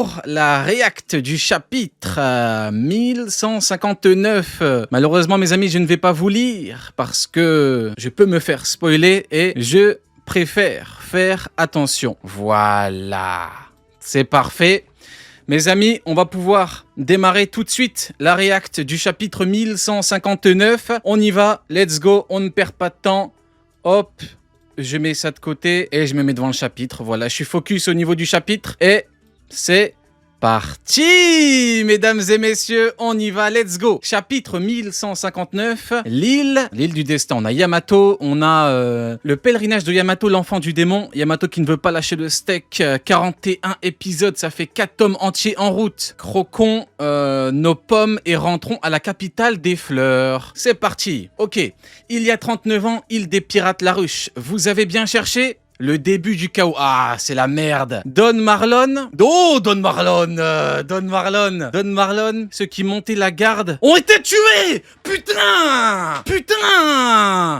pour la réact du chapitre 1159. Malheureusement, mes amis, je ne vais pas vous lire parce que je peux me faire spoiler et je préfère faire attention. Voilà, c'est parfait. Mes amis, on va pouvoir démarrer tout de suite la réact du chapitre 1159. On y va, let's go, on ne perd pas de temps. Hop, je mets ça de côté et je me mets devant le chapitre. Voilà, je suis focus au niveau du chapitre et c'est parti, mesdames et messieurs, on y va, let's go. Chapitre 1159, l'île du destin. On a Yamato, on a le pèlerinage de Yamato, l'enfant du démon. Yamato qui ne veut pas lâcher le steak. 41 épisodes, ça fait 4 tomes entiers en route. Croquons nos pommes et rentrons à la capitale des fleurs. C'est parti. Ok, il y a 39 ans, île des pirates La Ruche. Vous avez bien cherché ? Le début du chaos. Ah, c'est la merde. Don Marlon. Oh, Don Marlon. Don Marlon, ceux qui montaient la garde ont été tués. Putain.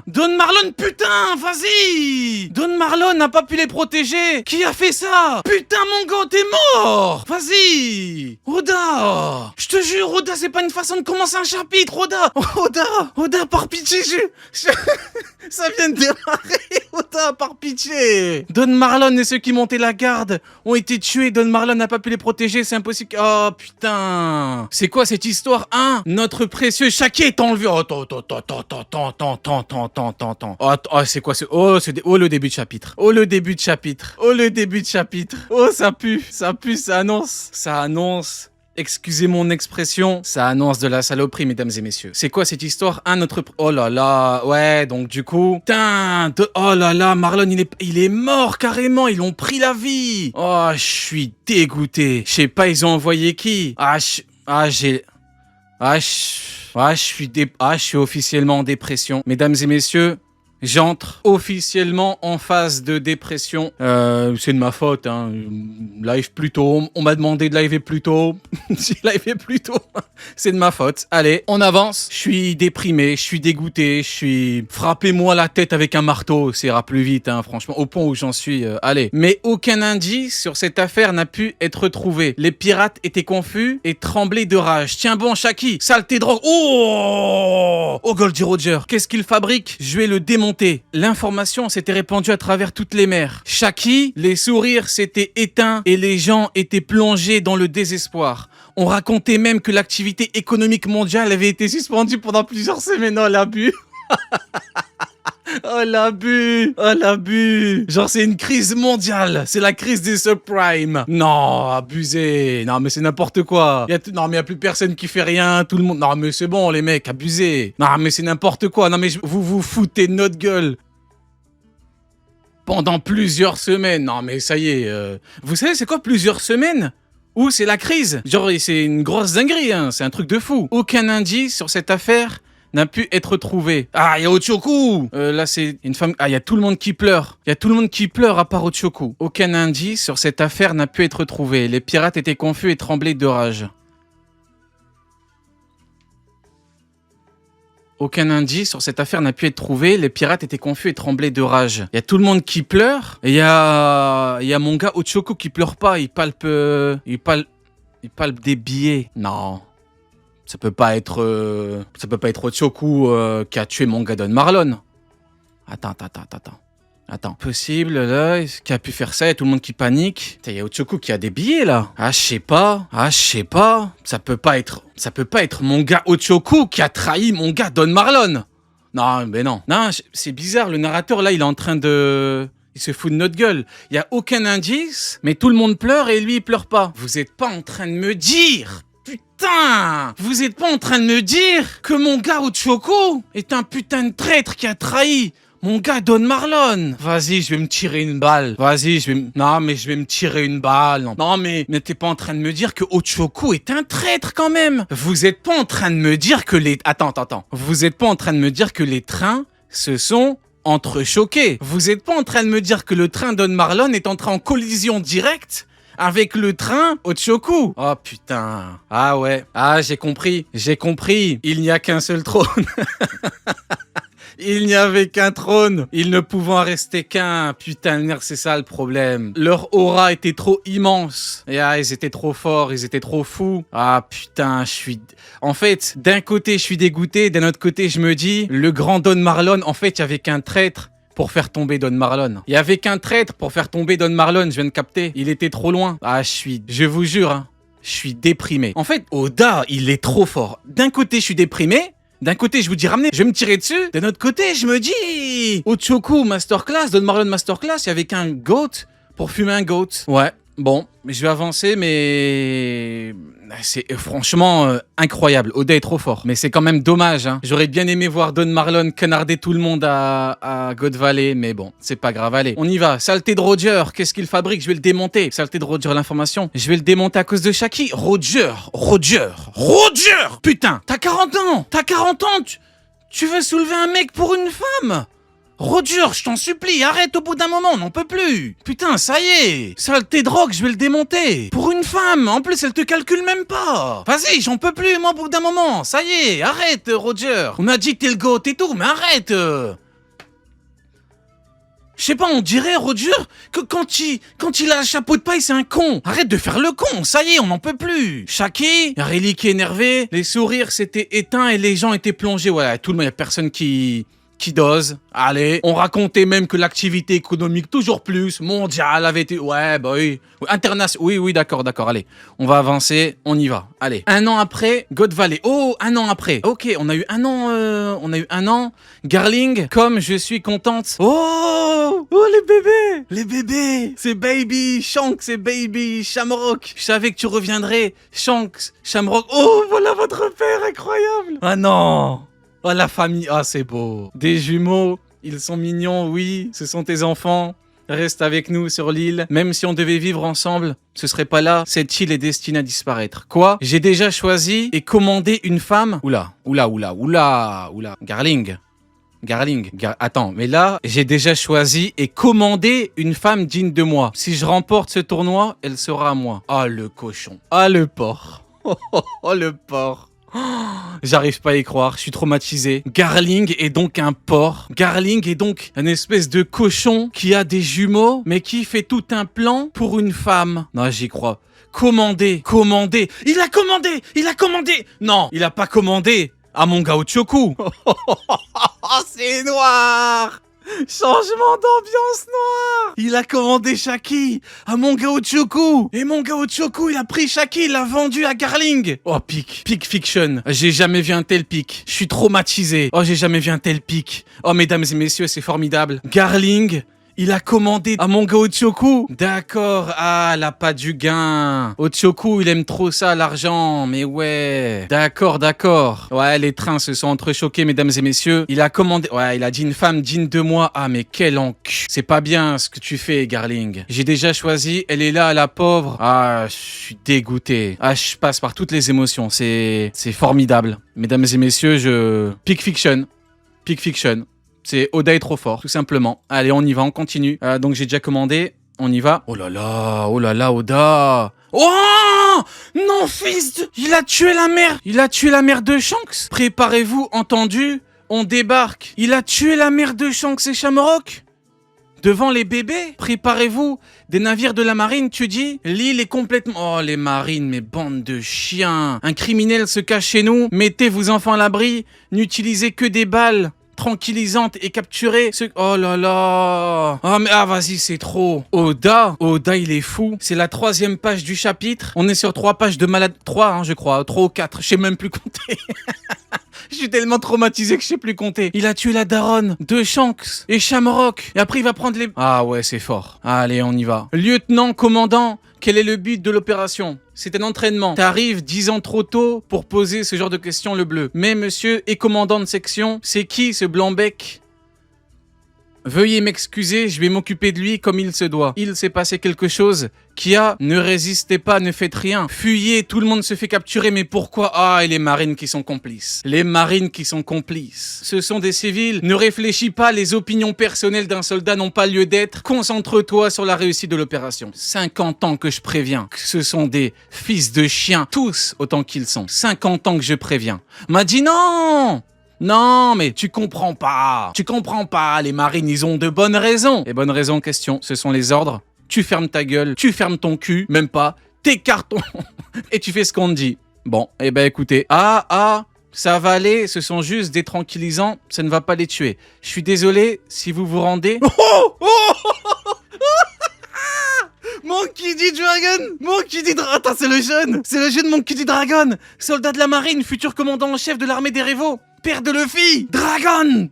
Don Marlon, putain, vas-y. Don Marlon n'a pas pu les protéger. Qui a fait ça? Putain, mon gars, t'es mort. Vas-y. Oda. Je te jure, Oda, c'est pas une façon de commencer un chapitre, Oda, par pitié, ça vient de démarrer, Oda, par pitié. Don Marlon et ceux qui montaient la garde ont été tués. Don Marlon n'a pas pu les protéger, c'est impossible. Oh putain. C'est quoi cette histoire, hein? Notre précieux Shaki est enlevé. Oh, attends. Oh, c'est quoi ce... Oh, le début de chapitre. Oh, ça pue, ça annonce. Excusez mon expression, ça annonce de la saloperie, mesdames et messieurs. C'est quoi cette histoire? Oh là là, ouais, donc du coup... Oh là là, Marlon, il est mort carrément, ils l'ont pris la vie. Oh, je suis dégoûté. Je sais pas, ils ont envoyé qui? Je suis officiellement en dépression. Mesdames et messieurs, j'entre officiellement en phase de dépression. C'est de ma faute, hein. Live plus tôt. On m'a demandé de liver plus tôt. J'ai livé plus tôt. C'est de ma faute. Allez, on avance. Je suis déprimé, je suis dégoûté, frappez-moi la tête avec un marteau. Ça ira plus vite, hein, franchement. Au point où j'en suis. Allez. Mais aucun indice sur cette affaire n'a pu être trouvé. Les pirates étaient confus et tremblaient de rage. Tiens bon, Shaki, saleté drogue. Oh, Goldie Roger. Qu'est-ce qu'il fabrique? Je vais le démonter. L'information s'était répandue à travers toutes les mers. Shaki, les sourires s'étaient éteints et les gens étaient plongés dans le désespoir. On racontait même que l'activité économique mondiale avait été suspendue pendant plusieurs semaines. Oh l'abus. Oh l'abus. Genre c'est une crise mondiale. C'est la crise des subprimes. Non, abusé. Non mais c'est n'importe quoi. Non mais y a plus personne qui fait rien. Tout le monde... Non mais c'est bon les mecs, abusé. Non mais c'est n'importe quoi. Non mais vous foutez de notre gueule. Pendant plusieurs semaines. Non mais ça y est. Vous savez c'est quoi plusieurs semaines? Ou c'est la crise. Genre c'est une grosse dinguerie, hein. C'est un truc de fou. Aucun indice sur cette affaire n'a pu être trouvé. Ah, il y a Ochoku. Là, c'est une femme... Ah, il y a tout le monde qui pleure. Il y a tout le monde qui pleure à part Ochoku. Aucun indice sur cette affaire n'a pu être trouvé. Les pirates étaient confus et tremblaient de rage. Aucun indice sur cette affaire n'a pu être trouvé. Les pirates étaient confus et tremblaient de rage. Il y a tout le monde qui pleure. Et il y a mon gars Ochoku qui pleure pas. Il palpe des billets. Non. Ça peut pas être Ochoku qui a tué mon gars Don Marlon. Attends. Possible, là, qui a pu faire ça, il y a tout le monde qui panique. Il y a Ochoku qui a des billets, là. Je sais pas. Ça peut pas être mon gars Ochoku qui a trahi mon gars Don Marlon. Non, mais non. Non, c'est bizarre, le narrateur, là, il est en train de... Il se fout de notre gueule. Il y a aucun indice, mais tout le monde pleure et lui, il pleure pas. Vous êtes pas en train de me dire... Putain! Vous êtes pas en train de me dire que mon gars Ochoku est un putain de traître qui a trahi mon gars Don Marlon? Vas-y, je vais me tirer une balle. Non, mais je vais me tirer une balle. Non, mais t'es pas en train de me dire que Ochoku est un traître quand même? Vous êtes pas en train de me dire que les... Attends. Vous êtes pas en train de me dire que les trains se sont entrechoqués? Vous êtes pas en train de me dire que le train Don Marlon est entré en collision directe avec le train Ochoku? Oh putain. Ah ouais. Ah, j'ai compris. Il n'y a qu'un seul trône. Il n'y avait qu'un trône. Il ne pouvait en rester qu'un. Putain, merde, c'est ça le problème. Leur aura était trop immense. Et ils étaient trop forts, ils étaient trop fous. Ah putain, je suis... En fait, d'un côté, je suis dégoûté. D'un autre côté, je me dis, le grand Don Marlon, en fait, il n'y avait qu'un traître pour faire tomber Don Marlon. Il n'y avait qu'un traître pour faire tomber Don Marlon, je viens de capter. Il était trop loin. Ah, je vous jure, hein, je suis déprimé. En fait, Oda, il est trop fort. D'un côté, je suis déprimé. D'un côté, je vous dis ramenez, je vais me tirer dessus. D'un autre côté, je me dis Ochoku Masterclass, Don Marlon Masterclass, il y avait qu'un goat pour fumer un goat. Ouais, bon, je vais avancer, mais c'est franchement incroyable. Oda est trop fort, mais c'est quand même dommage. Hein. J'aurais bien aimé voir Don Marlon canarder tout le monde à God Valley, mais bon, c'est pas grave. Allez, on y va. Saleté de Roger, qu'est-ce qu'il fabrique? Je vais le démonter. Saleté de Roger, l'information. Je vais le démonter à cause de Shaki. Roger. Putain, t'as 40 ans. T'as 40 ans. Tu veux soulever un mec pour une femme? Roger, je t'en supplie, arrête au bout d'un moment, on n'en peut plus. Putain, ça y est. Saleté de drogue, je vais le démonter. Pour une femme, en plus, elle te calcule même pas. Vas-y, j'en peux plus, moi, au bout d'un moment. Ça y est, arrête, Roger. On a dit que t'es le goat et tout, mais arrête. Je sais pas, on dirait, Roger, que quand il a le chapeau de paille, c'est un con. Arrête de faire le con, ça y est, on n'en peut plus. Shaki, Riley qui est énervé, les sourires s'étaient éteints et les gens étaient plongés. Voilà, tout le monde, y a personne qui dose. Allez, on racontait même que l'activité économique toujours plus mondiale avait été... Ouais, bah oui. International. Oui, d'accord, allez. On va avancer, on y va. Allez. Un an après, God Valley. Oh, un an après. Ok, on a eu un an. Garling, comme je suis contente. Oh, les bébés. C'est Baby Shanks, c'est Baby Shamrock. Je savais que tu reviendrais. Shanks, Shamrock. Oh, voilà votre père, incroyable. Ah non. Oh, la famille, ah, c'est beau. Des jumeaux, ils sont mignons, oui, ce sont tes enfants. Reste avec nous sur l'île. Même si on devait vivre ensemble, ce serait pas là. Cette île est destinée à disparaître. Quoi? J'ai déjà choisi et commandé une femme. Oula. Garling. Attends, mais là, j'ai déjà choisi et commandé une femme digne de moi. Si je remporte ce tournoi, elle sera à moi. Ah, le cochon. Ah, le porc. Oh, le porc. J'arrive pas à y croire, je suis traumatisé. Garling est donc un porc. Garling est donc une espèce de cochon qui a des jumeaux, mais qui fait tout un plan pour une femme. Non, j'y crois. Commander. Il a commandé. Non, il a pas commandé à mon gars Ochoku. C'est noir. Changement d'ambiance noire. Il a commandé Shaki à mon gars Ochoku. Et mon gars Ochoku, il a pris Shaki, il l'a vendu à Garling. Oh, pic fiction. J'ai jamais vu un tel pic. Je suis traumatisé. Oh, j'ai jamais vu un tel pic. Oh, mesdames et messieurs, c'est formidable. Garling, il a commandé à mon gars Ochoku. D'accord. Ah, la pas du gain. Ochoku, il aime trop ça, l'argent. Mais ouais. D'accord. Ouais, les trains se sont entrechoqués, mesdames et messieurs. Il a commandé... Ouais, il a dit une femme digne de moi. Ah, mais quel encu. C'est pas bien ce que tu fais, Garling. J'ai déjà choisi. Elle est là, la pauvre. Ah, je suis dégoûté. Ah, je passe par toutes les émotions. C'est formidable. Mesdames et messieurs, Pic fiction. C'est Oda est trop fort, tout simplement. Allez, on y va, on continue. Donc j'ai déjà commandé, on y va. Oh là là, Oda. Oh non, fils de... Il a tué la mère de Shanks. Préparez-vous, entendu, on débarque. Il a tué la mère de Shanks et Shamrock devant les bébés. Préparez-vous, des navires de la marine, tu dis. L'île est complètement... Oh, les marines, mes bandes de chiens. Un criminel se cache chez nous. Mettez vos enfants à l'abri. N'utilisez que des balles tranquillisante et capturer ce... Oh là là. Vas-y, c'est trop. Oda, il est fou. C'est la 3e page du chapitre. On est sur 3 pages de malade... 3, hein, je crois. 3 ou 4. Je sais même plus compter. Je suis tellement traumatisé que je sais plus compter. Il a tué la daronne de Shanks et Shamrock. Et après, il va prendre les... Ah ouais, c'est fort. Allez, on y va. Lieutenant, commandant, quel est le but de l'opération? C'est un entraînement. T'arrives 10 ans trop tôt pour poser ce genre de questions, le bleu. Mais monsieur et commandant de section, c'est qui ce blanc-bec? Veuillez m'excuser, je vais m'occuper de lui comme il se doit. Il s'est passé quelque chose. Kia, ne résistez pas, ne faites rien. Fuyez, tout le monde se fait capturer, mais pourquoi? Ah, et les marines qui sont complices. Ce sont des civils. Ne réfléchis pas, les opinions personnelles d'un soldat n'ont pas lieu d'être. Concentre-toi sur la réussite de l'opération. 50 ans que je préviens que ce sont des fils de chiens, tous autant qu'ils sont. 50 ans que je préviens. M'a dit non! Non, mais tu comprends pas. Tu comprends pas. Les marines, ils ont de bonnes raisons. Les bonnes raisons en question, ce sont les ordres. Tu fermes ta gueule, tu fermes ton cul, même pas. T'écartes ton... et tu fais ce qu'on te dit. Bon, eh ben écoutez. Ça va aller, ce sont juste des tranquillisants, ça ne va pas les tuer. Je suis désolé si vous vous rendez... Monkey D. Dragon! Monkey D. Dragon! Attends, c'est le jeune Monkey D. Dragon! Soldat de la marine, futur commandant en chef de l'armée des Révaux! Père de Luffy! Dragon!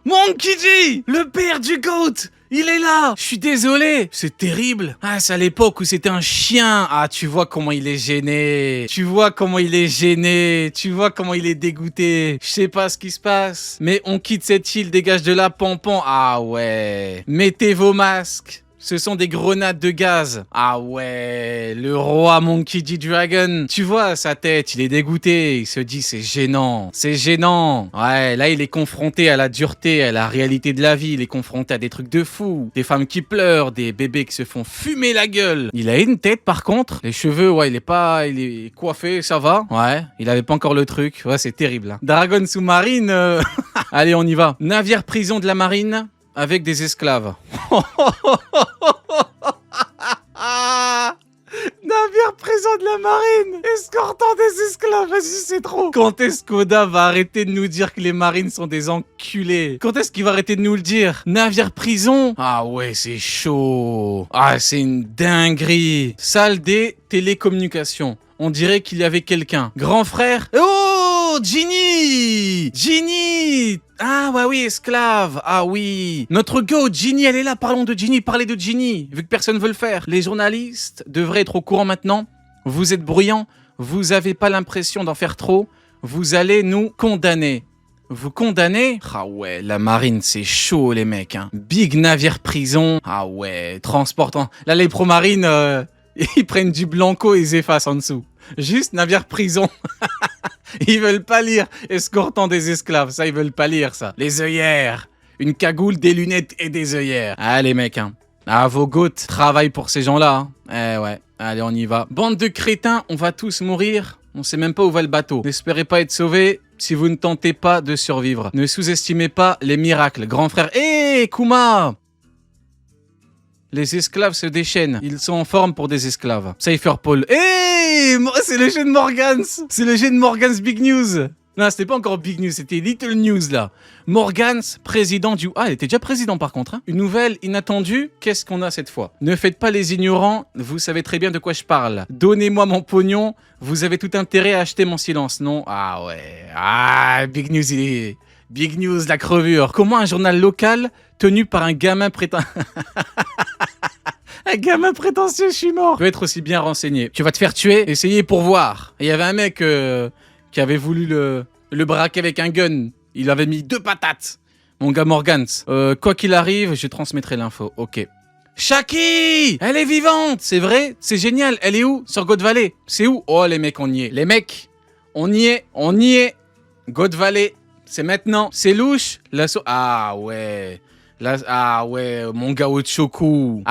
Monkey D! Le père du GOAT! Il est là! Je suis désolé! C'est terrible! Ah, c'est à l'époque où c'était un chien! Ah, tu vois comment il est gêné! Tu vois comment il est gêné! Tu vois comment il est dégoûté! Je sais pas ce qui se passe, mais on quitte cette île, dégage de là, pampan! Ah ouais! Mettez vos masques! Ce sont des grenades de gaz. Ah ouais, le roi Monkey D. Dragon. Tu vois sa tête, il est dégoûté. Il se dit c'est gênant. C'est gênant. Ouais, là il est confronté à la dureté, à la réalité de la vie. Il est confronté à des trucs de fou. Des femmes qui pleurent, des bébés qui se font fumer la gueule. Il a une tête par contre. Les cheveux, ouais, il est coiffé, ça va. Ouais, il avait pas encore le truc. Ouais, c'est terrible. Hein. Dragon sous-marine. Allez, on y va. Navire prison de la marine. Avec des esclaves. Navire présent de la marine, escortant des esclaves, vas-y c'est trop. Quand est-ce qu'Oda va arrêter de nous dire que les marines sont des enculés? Quand est-ce qu'il va arrêter de nous le dire? Navire prison? Ah ouais, c'est chaud. Ah, c'est une dinguerie. Salle des télécommunications. On dirait qu'il y avait quelqu'un. Grand frère? Oh, Ginny! Ginny! Ah ouais, oui, esclave. Ah oui. Notre go, Ginny, elle est là. Parlons de Ginny, parlez de Ginny. Vu que personne ne veut le faire. Les journalistes devraient être au courant maintenant. Vous êtes bruyants. Vous avez pas l'impression d'en faire trop. Vous allez nous condamner. Vous condamnez? Ah ouais, la marine, c'est chaud, les mecs. Hein. Big navire prison. Ah ouais, transportant. Là, les pro-marines, ils prennent du blanco et ils effacent en dessous. Juste navire prison. Ils veulent pas lire escortant des esclaves. Ça, ils veulent pas lire, ça. Les œillères. Une cagoule, des lunettes et des œillères. Allez, mecs. Hein. Ah, vos gouttes travaillent pour ces gens-là. Hein. Eh ouais. Allez, on y va. Bande de crétins, on va tous mourir. On sait même pas où va le bateau. N'espérez pas être sauvés si vous ne tentez pas de survivre. Ne sous-estimez pas les miracles. Grand frère. Hé, Kuma! Les esclaves se déchaînent. Ils sont en forme pour des esclaves. Cypher Paul. Hey, c'est le jeu de Morgans. C'est le jeu de Morgans Big News. Non, c'était pas encore Big News, c'était Little News là. Morgans, président du... Ah, il était déjà président par contre. Hein. Une nouvelle inattendue. Qu'est-ce qu'on a cette fois? Ne faites pas les ignorants. Vous savez très bien de quoi je parle. Donnez-moi mon pognon. Vous avez tout intérêt à acheter mon silence, non? Ah ouais. Ah, Big News, il est... Big News, la crevure. Comment un journal local tenu par un gamin prétentieux... Un gamin prétentieux, je suis mort. Tu peux être aussi bien renseigné. Tu vas te faire tuer, essayez pour voir. Et il y avait un mec qui avait voulu le braquer avec un gun. Il avait mis 2 patates. Mon gars Morgans. Quoi qu'il arrive, je transmettrai l'info. Ok. Shaki! Elle est vivante! C'est vrai? C'est génial. Elle est où? Sur God Valley. C'est où? Oh, les mecs, on y est. Les mecs, on y est. On y est. God Valley. C'est maintenant. C'est louche. Ah ouais. Là, ah ouais, mon gars Ochoku.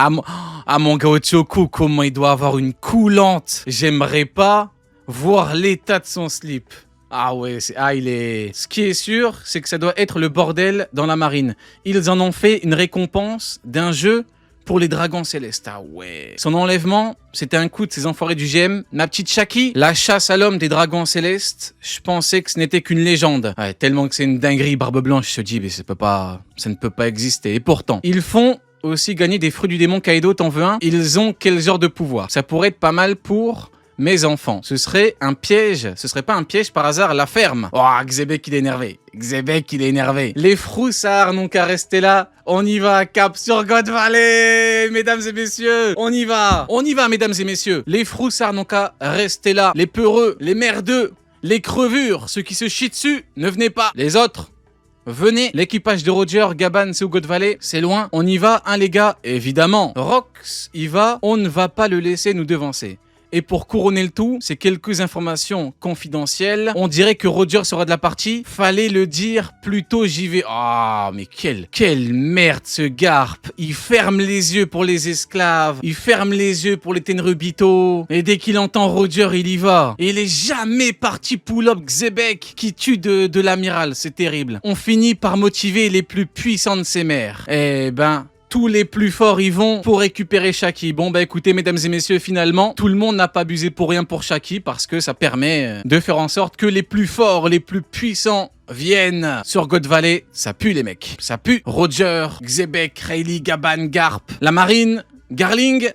Mon gars Ochoku, comment il doit avoir une coulante. J'aimerais pas voir l'état de son slip. Ah ouais, il est... Ce qui est sûr, c'est que ça doit être le bordel dans la marine. Ils en ont fait une récompense d'un jeu pour les dragons célestes. Ah ouais. Son enlèvement, c'était un coup de ces enfoirés du GM. Ma petite Shaki, la chasse à l'homme des dragons célestes, je pensais que ce n'était qu'une légende. Ouais, tellement que c'est une dinguerie, Barbe Blanche, je te dis, mais ça ne peut pas exister. Et pourtant, ils font aussi gagner des fruits du démon Kaido, t'en veux un? Ils ont quel genre de pouvoir? Ça pourrait être pas mal pour... mes enfants. Ce serait un piège. Ce serait pas un piège par hasard, la ferme. Oh, Xébek, il est énervé. Xébek, il est énervé. Les froussards n'ont qu'à rester là. On y va, cap sur God Valley, mesdames et messieurs. On y va, mesdames et messieurs. Les froussards n'ont qu'à rester là. Les peureux, les merdeux, les crevures, ceux qui se chient dessus, ne venez pas. Les autres, venez. L'équipage de Roger, Gaban, c'est au God Valley. C'est loin. On y va, hein, les gars? Évidemment. Rox y va. On ne va pas le laisser nous devancer. Et pour couronner le tout, c'est quelques informations confidentielles. On dirait que Roger sera de la partie. Fallait le dire plus tôt, j'y vais. Ah, mais quelle merde ce Garp. Il ferme les yeux pour les esclaves. Il ferme les yeux pour les Tenryubito. Et dès qu'il entend Roger, il y va. Et il est jamais parti pull-up Xebec qui tue de l'amiral. C'est terrible. On finit par motiver les plus puissants de ses mères. Eh ben... tous les plus forts y vont pour récupérer Shaki. Bon bah écoutez mesdames et messieurs, finalement, tout le monde n'a pas abusé pour rien pour Shaki parce que ça permet de faire en sorte que les plus forts, les plus puissants viennent sur God Valley. Ça pue les mecs, ça pue. Roger, Xebec, Rayleigh, Gaban, Garp, la marine, Garling.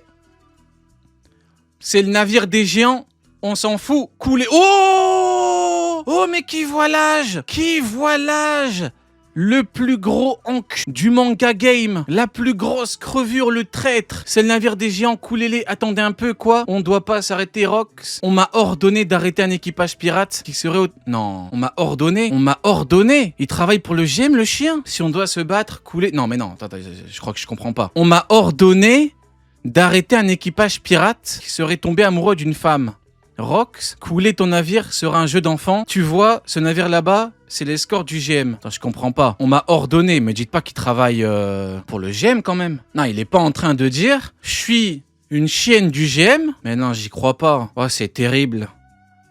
C'est le navire des géants, on s'en fout. Couler. Oh! Oh mais qui voilage! Qui voilage! Le plus gros hank du manga game, la plus grosse crevure, le traître, c'est le navire des géants, coulez-les. Attendez un peu, quoi? On doit pas s'arrêter, Rox. On m'a ordonné d'arrêter un équipage pirate qui serait au... Non, on m'a ordonné. Il travaille pour le GM, le chien. Si on doit se battre, couler... Non, mais non, attends, je crois que je comprends pas. On m'a ordonné d'arrêter un équipage pirate qui serait tombé amoureux d'une femme. Rox, couler ton navire sera un jeu d'enfant. Tu vois, ce navire là-bas, c'est l'escorte du GM. Attends, je comprends pas. On m'a ordonné, me dites pas qu'il travaille pour le GM quand même. Non, il est pas en train de dire « Je suis une chienne du GM ». Mais non, j'y crois pas. Oh, c'est terrible.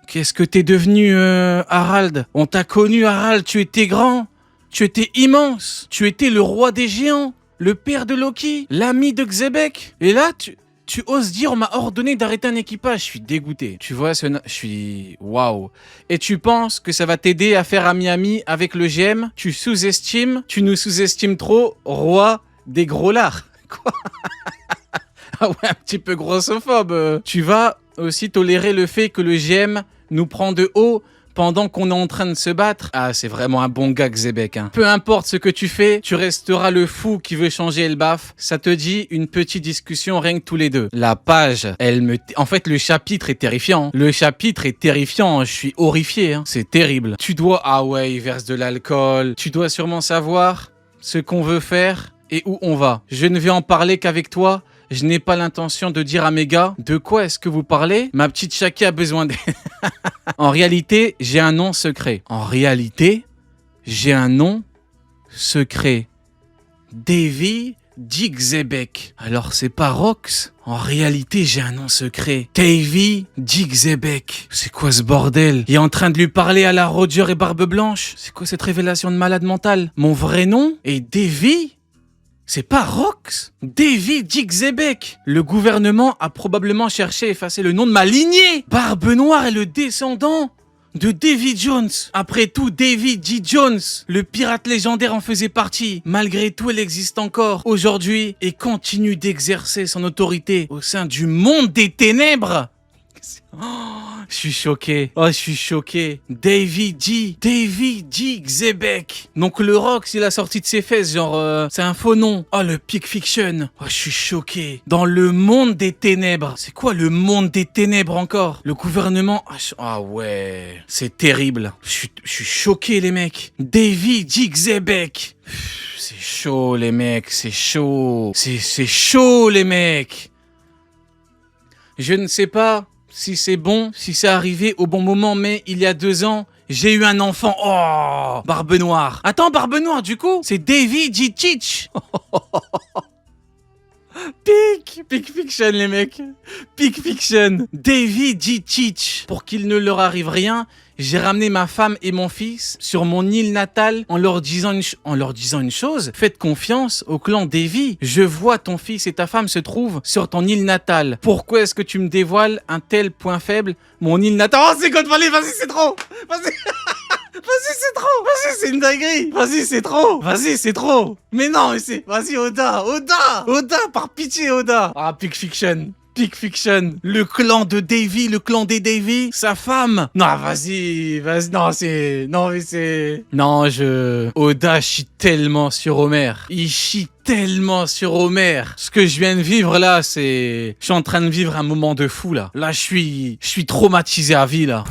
Qu'est-ce que t'es devenu, Harald? On t'a connu, Harald, tu étais grand. Tu étais immense. Tu étais le roi des géants. Le père de Loki. L'ami de Xebec. Et là, tu oses dire, on m'a ordonné d'arrêter un équipage. Je suis dégoûté. Tu vois, je suis... Waouh. Et tu penses que ça va t'aider à faire ami-ami avec le GM? Tu nous sous-estimes trop, roi des gros lards. Quoi? Ah ouais, un petit peu grossophobe. Tu vas aussi tolérer le fait que le GM nous prend de haut pendant qu'on est en train de se battre. Ah, c'est vraiment un bon gars, Xebec. Hein. Peu importe ce que tu fais, tu resteras le fou qui veut changer Elbaf. Ça te dit une petite discussion rien que tous les deux. La page, En fait, le chapitre est terrifiant. Le chapitre est terrifiant. Je suis horrifié. Hein. C'est terrible. Tu dois... Ah ouais, il verse de l'alcool. Tu dois sûrement savoir ce qu'on veut faire et où on va. Je ne vais en parler qu'avec toi. Je n'ai pas l'intention de dire à mes gars, de quoi est-ce que vous parlez? Ma petite Shaki a besoin d'aide. En réalité, j'ai un nom secret. Davy Xebec. Alors c'est pas Rox? En réalité, j'ai un nom secret. Davy Xebec. C'est quoi ce bordel? Il est en train de lui parler à la Roger et Barbe Blanche. C'est quoi cette révélation de malade mental? Mon vrai nom est Davy? C'est pas Rox? Davy Xebec. Le gouvernement a probablement cherché à effacer le nom de ma lignée. Barbe Noire est le descendant de Davy Jones. Après tout, Davy G. Jones, le pirate légendaire, en faisait partie. Malgré tout, elle existe encore aujourd'hui et continue d'exercer son autorité au sein du monde des ténèbres. Oh, je suis choqué. Davy G. Xebec. Donc le Rox, il a sorti de ses fesses, genre, c'est un faux nom. Oh, le Pic Fiction. Oh, je suis choqué. Dans le monde des ténèbres. C'est quoi le monde des ténèbres encore? Le gouvernement... Ah ouais, c'est terrible. Je suis choqué, les mecs. Davy G. Xebec. C'est chaud, les mecs, c'est chaud. C'est chaud, les mecs. Je ne sais pas si c'est bon, si c'est arrivé au bon moment, mais il y a 2 ans, j'ai eu un enfant. Oh, Barbe Noire. Attends, Barbe Noire, du coup, c'est Davy G. Cheech. Pic Fiction, les mecs. Pic Fiction. Davy G. Cheech. Pour qu'il ne leur arrive rien, j'ai ramené ma femme et mon fils sur mon île natale en leur disant une chose. Faites confiance au clan Davy. Je vois ton fils et ta femme se trouvent sur ton île natale. Pourquoi est-ce que tu me dévoiles un tel point faible? Mon île natale... Oh, c'est God Valley, vas-y, c'est trop. Vas-y. Vas-y, c'est trop. Vas-y, c'est une dinguerie. Vas-y, c'est trop. Vas-y, c'est trop. Mais non, mais c'est... Vas-y, Oda, par pitié, Oda. Ah, Pic Fiction. Le clan de Davy, le clan des Davy, sa femme. Non, vas-y, non, c'est... Non, mais c'est... Non, Oda chie tellement sur Homer. Il chie tellement sur Homer. Ce que je viens de vivre là, c'est... Je suis en train de vivre un moment de fou là. Là, je suis traumatisé à vie là.